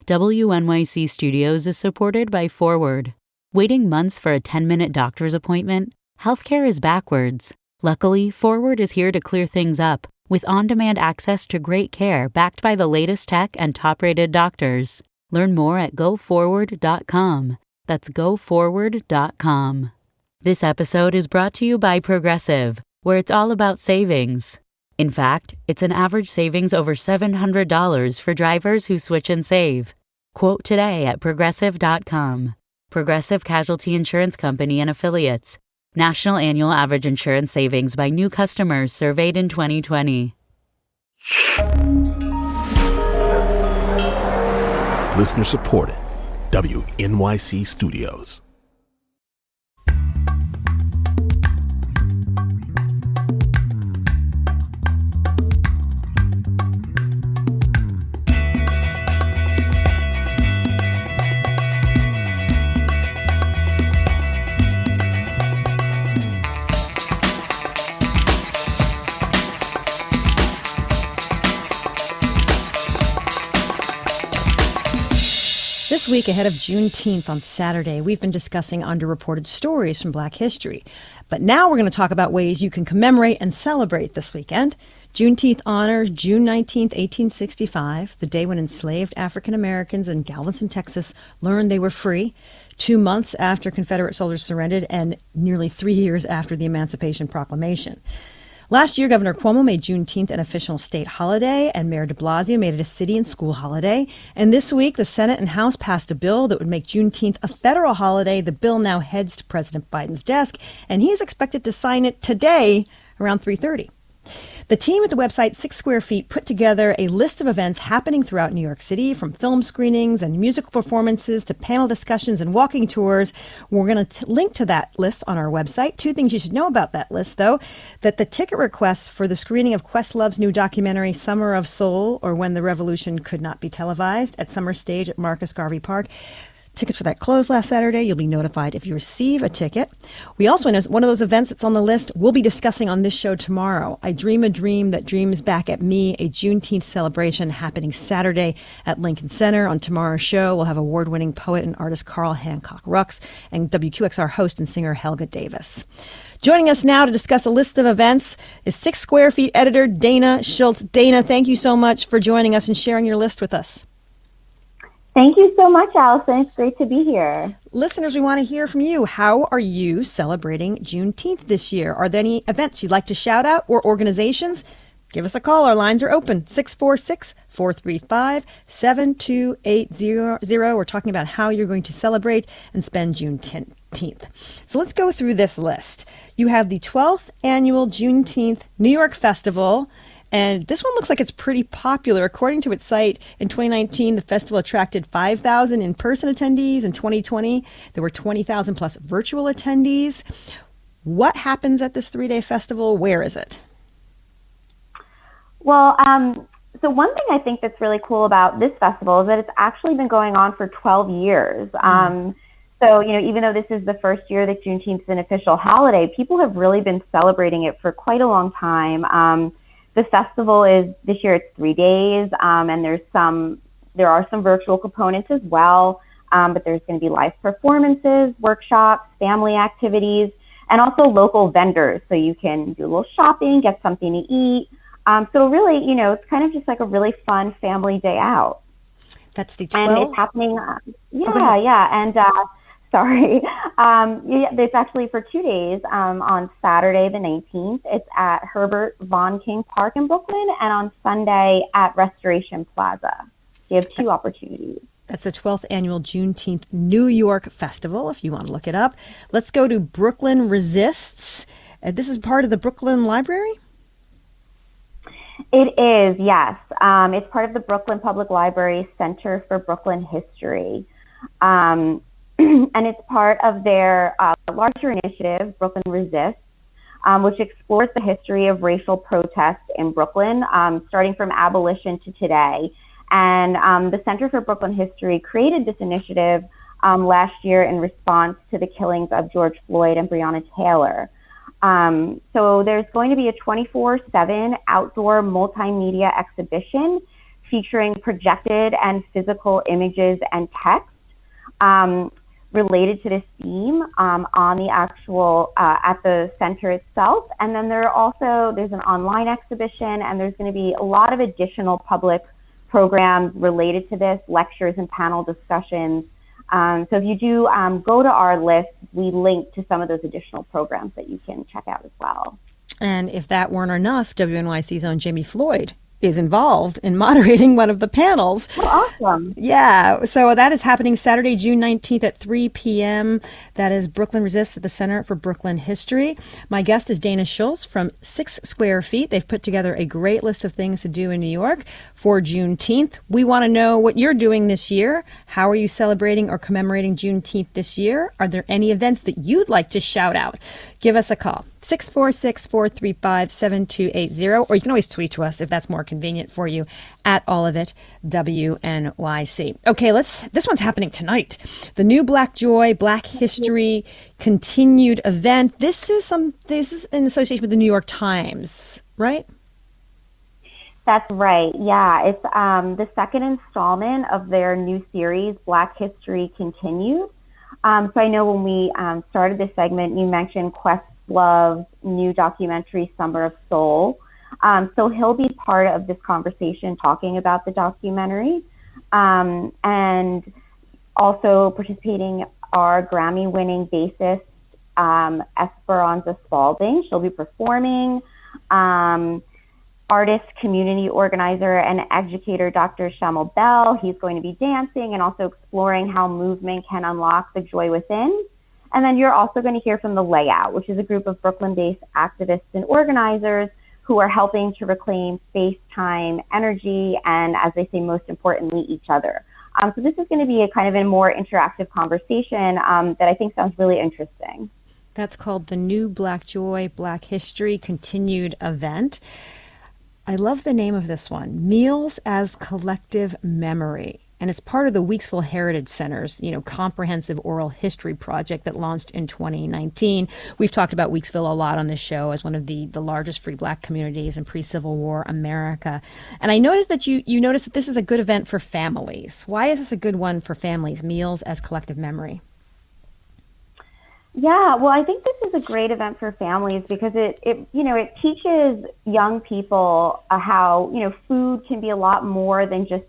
WNYC Studios is supported by Forward. Waiting months for a 10-minute doctor's appointment? Healthcare is backwards. Luckily, Forward is here to clear things up with on-demand access to great care backed by the latest tech and top-rated doctors. Learn more at goforward.com. That's goforward.com. This episode is brought to you by Progressive, where it's all about savings. In fact, it's an average savings over $700 for drivers who switch and save. Quote today at progressive.com. Progressive Casualty Insurance Company and Affiliates. National annual average insurance savings by new customers surveyed in 2020. Listener supported. WNYC Studios. This week, ahead of Juneteenth on Saturday, we've been discussing underreported stories from Black history. But now we're going to talk about ways you can commemorate and celebrate this weekend. Juneteenth honors June 19th, 1865, the day when enslaved African Americans in Galveston, Texas, learned they were free, 2 months after Confederate soldiers surrendered, and nearly 3 years after the Emancipation Proclamation. Last year, Governor Cuomo made Juneteenth an official state holiday, and Mayor de Blasio made it a city and school holiday. And this week, the Senate and House passed a bill that would make Juneteenth a federal holiday. The bill now heads to President Biden's desk, and he's expected to sign it today around 3:30. The team at the website 6 Square Feet put together a list of events happening throughout New York City, from film screenings and musical performances to panel discussions and walking tours. We're going to link to that list on our website. 2 things you should know about that list, though: that the ticket requests for the screening of Questlove's new documentary Summer of Soul, or When the Revolution Could Not Be Televised, at Summer Stage at Marcus Garvey Park. Tickets for that closed last Saturday. You'll be notified if you receive a ticket. We also, as one of those events that's on the list, we'll be discussing on this show tomorrow. I Dream a Dream That Dreams Back at Me, a Juneteenth celebration happening Saturday at Lincoln Center. On tomorrow's show, we'll have award-winning poet and artist Carl Hancock Rux and WQXR host and singer Helga Davis. Joining us now to discuss a list of events is 6 Square Feet editor Dana Schultz. Dana, thank you so much for joining us and sharing your list with us. Thank you so much, Allison. It's great to be here. Listeners, we want to hear from you. How are you celebrating Juneteenth this year? Are there any events you'd like to shout out or organizations? Give us a call. Our lines are open. 646-435-7280. We're talking about how you're going to celebrate and spend Juneteenth. So let's go through this list. You have the 12th annual Juneteenth New York Festival. And this one looks like it's pretty popular. According to its site, in 2019, the festival attracted 5,000 in-person attendees. In 2020, there were 20,000 plus virtual attendees. What happens at this 3-day festival? Where is it? Well, so one thing I think that's really cool about this festival is that it's actually been going on for 12 years. So, even though this is the first year that Juneteenth is an official holiday, people have really been celebrating it for quite a long time. The festival this year it's 3 days, and there are some virtual components as well, but there's going to be live performances, workshops, family activities, and also local vendors, so you can do a little shopping, get something to eat. So really, it's kind of just like a really fun family day out. That's the 12th? And it's happening, it's actually for 2 days. On Saturday the 19th, it's at Herbert Von King Park in Brooklyn, and on Sunday at Restoration Plaza. So you have 2 opportunities. That's the 12th annual Juneteenth New York Festival, if you want to look it up. Let's go to Brooklyn Resists. This is part of the Brooklyn Library? It is, yes. It's part of the Brooklyn Public Library Center for Brooklyn History. And it's part of their larger initiative, Brooklyn Resists, which explores the history of racial protest in Brooklyn, starting from abolition to today. And the Center for Brooklyn History created this initiative last year in response to the killings of George Floyd and Breonna Taylor. So there's going to be a 24/7 outdoor multimedia exhibition featuring projected and physical images and text related to this theme on the actual, at the center itself. And then there's an online exhibition, and there's going to be a lot of additional public programs related to this, lectures and panel discussions. So if you do go to our list, we link to some of those additional programs that you can check out as well. And if that weren't enough, WNYC's own Jamie Floyd is involved in moderating one of the panels. Oh, awesome. Yeah, so that is happening Saturday, June 19th at 3 p.m. That is Brooklyn Resists at the Center for Brooklyn History. My guest is Dana Schultz from 6 Square Feet. They've put together a great list of things to do in New York for Juneteenth. We want to know what you're doing this year. How are you celebrating or commemorating Juneteenth this year? Are there any events that you'd like to shout out? Give us a call, 646-435-7280, or you can always tweet to us if that's more convenient for you, at all of it WNYC. Okay, this one's happening tonight. The new Black Joy, Black History continued event. This is in association with the New York Times, right? That's right. Yeah, it's the second installment of their new series, Black History Continued. So I know when we started this segment, you mentioned Questlove's new documentary, Summer of Soul. So he'll be part of this conversation talking about the documentary. And also participating are Grammy-winning bassist Esperanza Spalding. She'll be performing. Artist, community organizer, and educator Dr. Shamal Bell. He's going to be dancing and also exploring how movement can unlock the joy within. And then you're also going to hear from The Layout, which is a group of Brooklyn-based activists and organizers who are helping to reclaim space, time, energy, and, as they say, most importantly, each other. So this is going to be a kind of a more interactive conversation that I think sounds really interesting. That's called the new Black Joy, Black History Continued event. I love the name of this one, Meals as Collective Memory. And it's part of the Weeksville Heritage Center's, comprehensive oral history project that launched in 2019. We've talked about Weeksville a lot on this show as one of the largest free Black communities in pre-Civil War America. And I noticed that you noticed that this is a good event for families. Why is this a good one for families, Meals as Collective Memory? Yeah, well, I think this is a great event for families because it teaches young people how, food can be a lot more than just,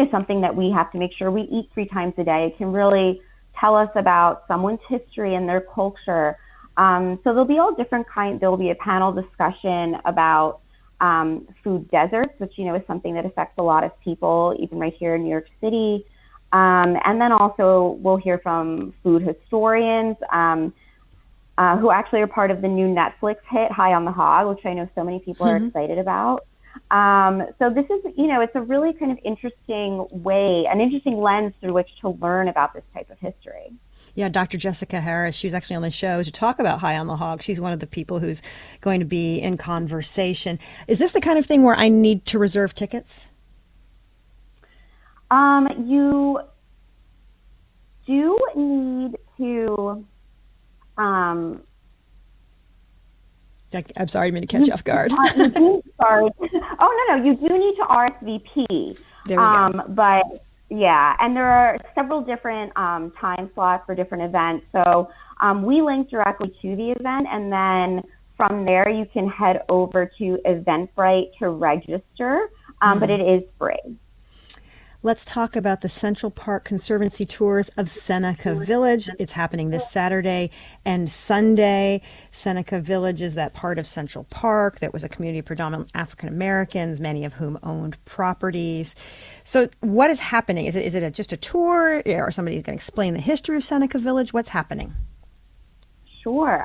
something that we have to make sure we eat 3 times a day. It can really tell us about someone's history and their culture. So there'll be all different kinds. There'll be a panel discussion about food deserts, which, is something that affects a lot of people, even right here in New York City. And then also we'll hear from food historians who actually are part of the new Netflix hit, High on the Hog, which I know so many people are excited about. So this is, it's a really kind of interesting way, an interesting lens through which to learn about this type of history. Yeah, Dr. Jessica Harris, she was actually on the show to talk about High on the Hog. She's one of the people who's going to be in conversation. Is this the kind of thing where I need to reserve tickets? You do need to, I'm sorry, I didn't mean to catch you off guard. Sorry. Oh, no, you do need to RSVP. There we go. But yeah, and there are several different time slots for different events. So we link directly to the event, and then from there you can head over to Eventbrite to register, but it is free. Let's talk about the Central Park Conservancy tours of Seneca Village. It's happening this Saturday and Sunday. Seneca Village is that part of Central Park that was a community of predominant African Americans, many of whom owned properties. So what is happening? Is it just a tour, or somebody's going to explain the history of Seneca Village? What's happening? Sure.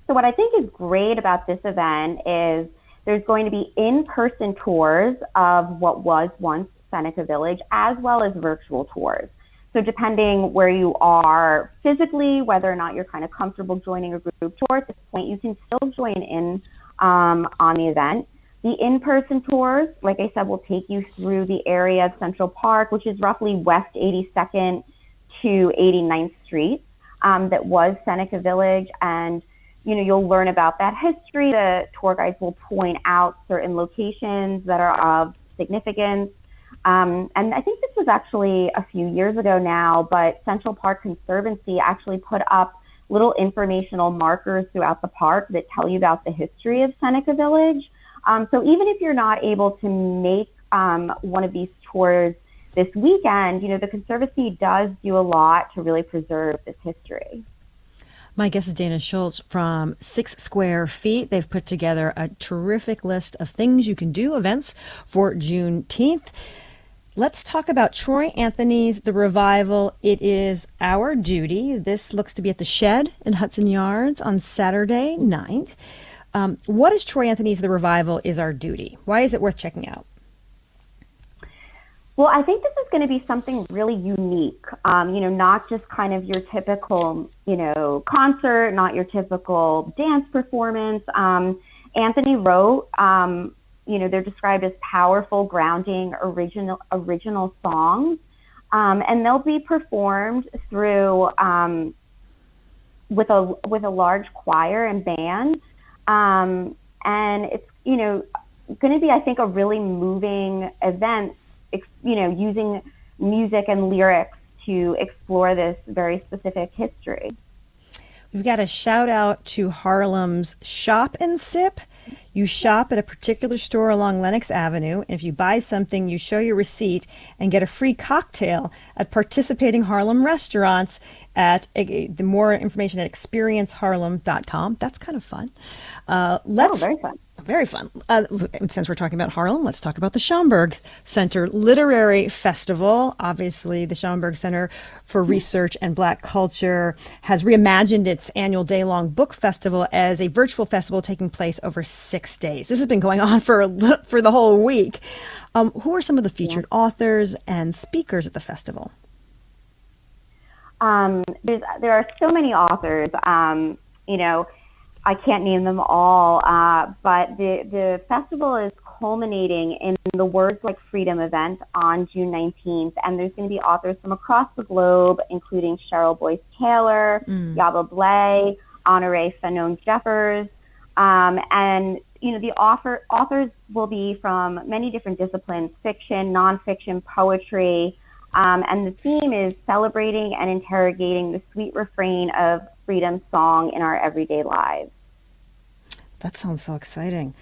So what I think is great about this event is there's going to be in-person tours of what was once Seneca Village, as well as virtual tours. So depending where you are physically, whether or not you're kind of comfortable joining a group tour, at this point you can still join in on the event. The in-person tours, like I said, will take you through the area of Central Park, which is roughly West 82nd to 89th Street, that was Seneca Village. And, you'll learn about that history. The tour guides will point out certain locations that are of significance. And I think this was actually a few years ago now, but Central Park Conservancy actually put up little informational markers throughout the park that tell you about the history of Seneca Village. So even if you're not able to make one of these tours this weekend, the Conservancy does do a lot to really preserve this history. My guest is Dana Schultz from 6 Square Feet. They've put together a terrific list of things you can do, events for Juneteenth. Let's talk about Troy Anthony's The Revival. It is Our Duty. This looks to be at the Shed in Hudson Yards on Saturday night. What is Troy Anthony's The Revival is Our Duty? Why is it worth checking out? Well, I think this is going to be something really unique, not just kind of your typical, concert, not your typical dance performance. Anthony wrote, they're described as powerful, grounding, original songs, and they'll be performed through with a large choir and band, and it's going to be, I think, a really moving event. Using music and lyrics to explore this very specific history. We've got a shout out to Harlem's Shop and Sip. You shop at a particular store along Lenox Avenue, and if you buy something, you show your receipt and get a free cocktail at participating Harlem restaurants the more information at experienceharlem.com. That's kind of fun. Very fun. Very fun. Since we're talking about Harlem, let's talk about the Schaumburg Center Literary Festival. Obviously, the Schaumburg Center for Research and Black Culture has reimagined its annual day-long book festival as a virtual festival taking place over 6 days. This has been going on for the whole week. Who are some of the featured authors and speakers at the festival? There are so many authors. I can't name them all, but the festival is culminating in the Words Like Freedom event on June 19th, and there's going to be authors from across the globe, including Cheryl Boyce Taylor, Yaba Blay, Honoré Fanon Jeffers, and the authors will be from many different disciplines: fiction, nonfiction, poetry, and the theme is celebrating and interrogating the sweet refrain of freedom song in our everyday lives. That sounds so exciting.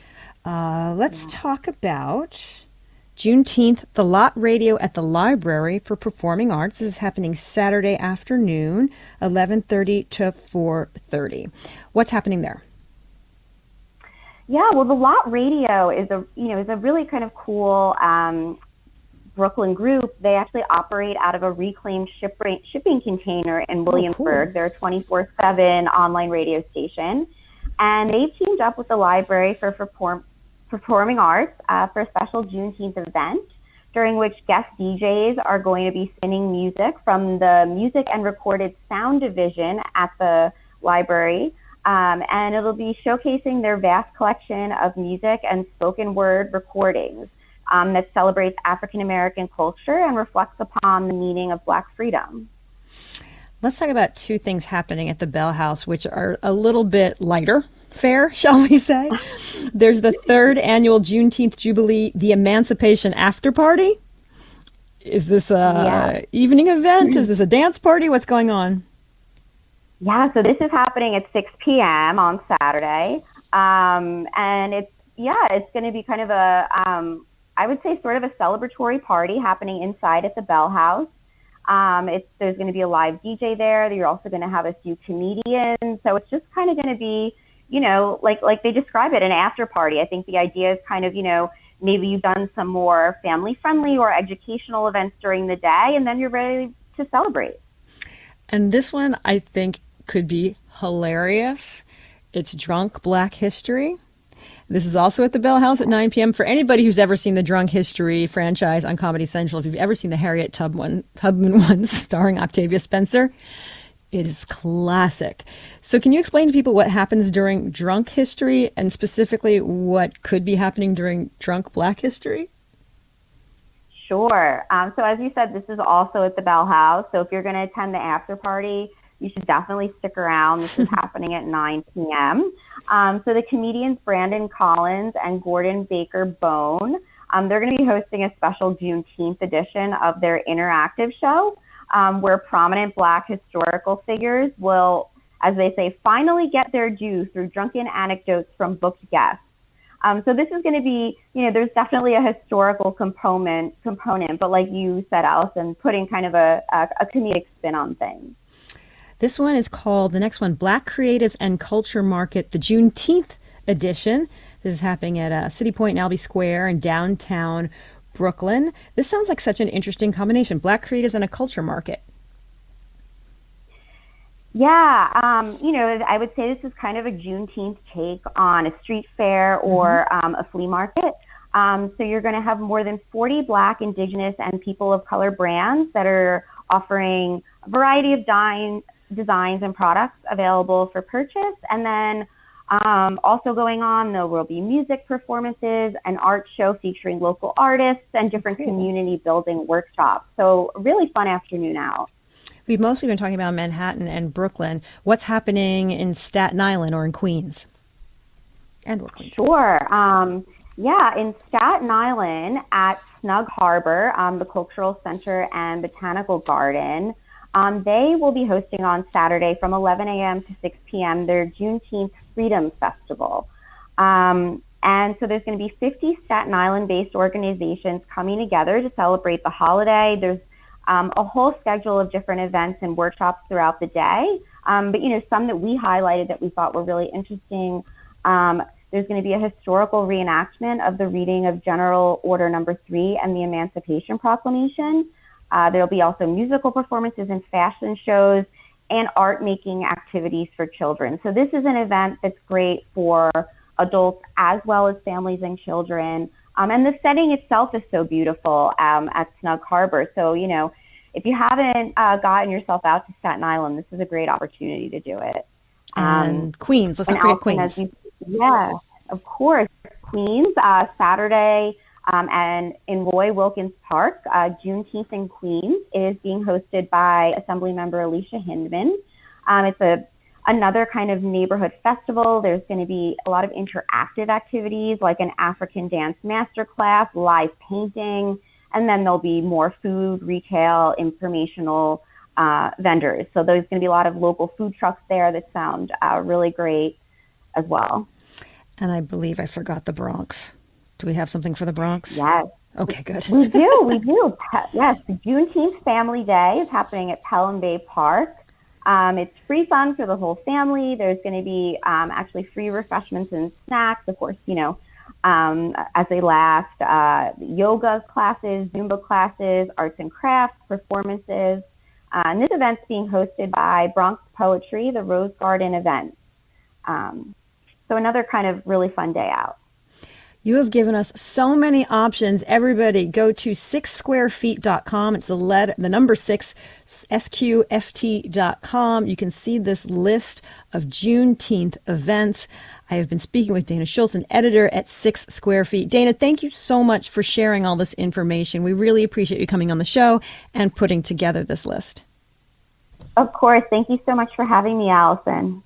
Let's talk about Juneteenth, the Lot Radio at the Library for Performing Arts. This is happening Saturday afternoon, 11:30 to 4:30. What's happening there? Yeah, well, the Lot Radio is a really kind of cool Brooklyn group. They actually operate out of a reclaimed shipping container in Williamsburg. Cool. They're a 24/7 online radio station, and they've teamed up with the library for performing arts for a special Juneteenth event, during which guest DJs are going to be spinning music from the Music and Recorded Sound Division at the library, and it'll be showcasing their vast collection of music and spoken word recordings that celebrates African American culture and reflects upon the meaning of Black freedom. Let's talk about two things happening at the Bell House, which are a little bit lighter fare, shall we say. There's the third annual Juneteenth Jubilee, the Emancipation After Party. Is this a evening event? Is this a dance party? What's going on? Yeah, so this is happening at 6 p.m. on Saturday. And it's going to be kind of I would say sort of a celebratory party happening inside at the Bell House. There's going to be a live DJ there. You're also going to have a few comedians. So it's just kind of going to be, like they describe it, an after party. I think the idea is kind of, maybe you've done some more family friendly or educational events during the day, and then you're ready to celebrate. And this one I think could be hilarious. It's Drunk Black History. This is also at the Bell House at 9 p.m. For anybody who's ever seen the Drunk History franchise on Comedy Central, if you've ever seen the Harriet Tubman ones starring Octavia Spencer, it is classic. So can you explain to people what happens during Drunk History and specifically what could be happening during Drunk Black History? Sure. So as you said, this is also at the Bell House. So if you're going to attend the after party, you should definitely stick around. This is happening at 9 p.m. So the comedians Brandon Collins and Gordon Baker Bone They're going to be hosting a special Juneteenth edition of their interactive show, where prominent Black historical figures will, as they say, finally get their due through drunken anecdotes from booked guests. So this is going to be, there's definitely a historical component, but like you said, Allison, putting kind of a comedic spin on things. This one is called, the next one, Black Creatives and Culture Market, the Juneteenth edition. This is happening at City Point and Albee Square in downtown Brooklyn. This sounds like such an interesting combination, Black Creatives and a culture market. Yeah, I would say this is kind of a Juneteenth take on a street fair or a flea market. So you're going to have more than 40 Black, Indigenous, and people of color brands that are offering a variety of designs and products available for purchase. And then also going on, there will be music performances, an art show featuring local artists, and different community building workshops. So a really fun afternoon out. We've mostly been talking about Manhattan and Brooklyn. What's happening in Staten Island or in Queens? And or Queens? Sure. In Staten Island at Snug Harbor, the Cultural Center and Botanical Garden, they will be hosting on Saturday from 11 a.m. to 6 p.m. their Juneteenth Freedom Festival. And so there's going to be 50 Staten Island-based organizations coming together to celebrate the holiday. There's a whole schedule of different events and workshops throughout the day. But some that we highlighted that we thought were really interesting. There's going to be a historical reenactment of the reading of General Order Number 3 and the Emancipation Proclamation. There'll be also musical performances and fashion shows and art making activities for children. So this is an event that's great for adults as well as families and children. And the setting itself is so beautiful at Snug Harbor. So, if you haven't gotten yourself out to Staten Island, this is a great opportunity to do it. And Queens, let's not forget Queens. Yeah, of course. Queens, Saturday, and in Roy Wilkins Park, Juneteenth in Queens is being hosted by Assemblymember Alicia Hindman. It's another kind of neighborhood festival. There's going to be a lot of interactive activities like an African dance masterclass, live painting, and then there'll be more food, retail, informational vendors. So there's going to be a lot of local food trucks there that sound really great as well. And I believe I forgot the Bronx. Do we have something for the Bronx? Yes. Okay, good. We do. Yes, the Juneteenth Family Day is happening at Pelham Bay Park. It's free fun for the whole family. There's going to be actually free refreshments and snacks, of course, as they last, yoga classes, Zumba classes, arts and crafts, performances. And this event's being hosted by Bronx Poetry, the Rose Garden event. So another kind of really fun day out. You have given us so many options. Everybody go to 6squarefeet.com. It's the number 6, SQFT.com. You can see this list of Juneteenth events. I have been speaking with Dana Schultz, an editor at 6 Square Feet. Dana, thank you so much for sharing all this information. We really appreciate you coming on the show and putting together this list. Of course. Thank you so much for having me, Allison.